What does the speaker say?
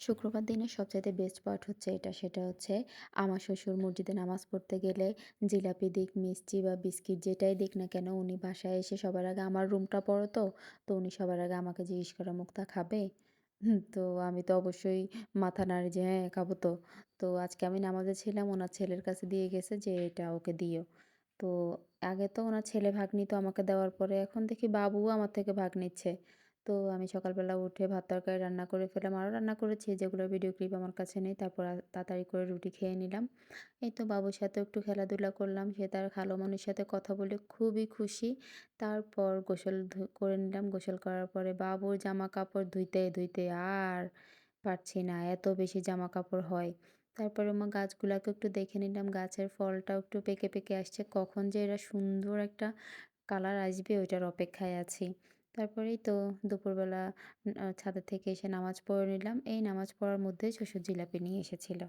শুক্রবার দিনের সবচাইতে বেস্ট পার্ট হচ্ছে এটা। সেটা হচ্ছে আমার শ্বশুর মসজিদে নামাজ পড়তে গেলে জিলাপি দিক, মিষ্টি বা বিস্কিট যেটাই দিক না কেন উনি বাসায় এসে সবার আগে আমার রুমটা বড় তো উনি সবার আগে আমাকে জিজ্ঞেস করে, "মুক্তা খাবে?" তো আমি তো অবশ্যই মাথা নাড়ি যে, "হ্যাঁ, খাবো তো।" তো আজকে আমি নামাজে ছিলাম, উনার ছেলের কাছে দিয়ে গেছে যে, "এটা ওকে দিও।" তো আগে তো উনার ছেলে ভাগ নিত আমাকে দেওয়ার পরে, এখন দেখি বাবুও আমার থেকে ভাগ নিচ্ছে। তো আমি সকালবেলা উঠে ভাত তরকারি রান্না করে ফেললাম। আরও রান্না করেছি যেগুলোর ভিডিও ক্লিপ আমার কাছে নেই। তারপর তাড়াতাড়ি করে রুটি খেয়ে নিলাম। এই তো বাবুর সাথেও একটু খেলাধুলা করলাম। সে তার খালামণির সাথে কথা বলে খুবই খুশি। তারপর গোসল করে নিলাম। গোসল করার পরে বাবুর জামাকাপড় ধুইতে আর পারছি না। এত বেশি জামাকাপড় হয়। তারপরে গাছগুলাকে একটু দেখে নিলাম। গাছের ফলটাও একটু পেকে আসছে। কখন যে এরা সুন্দর একটা কালার আসবে ওইটার অপেক্ষায় আছি। তারপরেই তো দুপুরবেলা ছাদের থেকে এসে নামাজ পড়ে নিলাম। এই নামাজ পড়ার মধ্যেই শ্বশুর জিলাপি নিয়ে এসেছিল।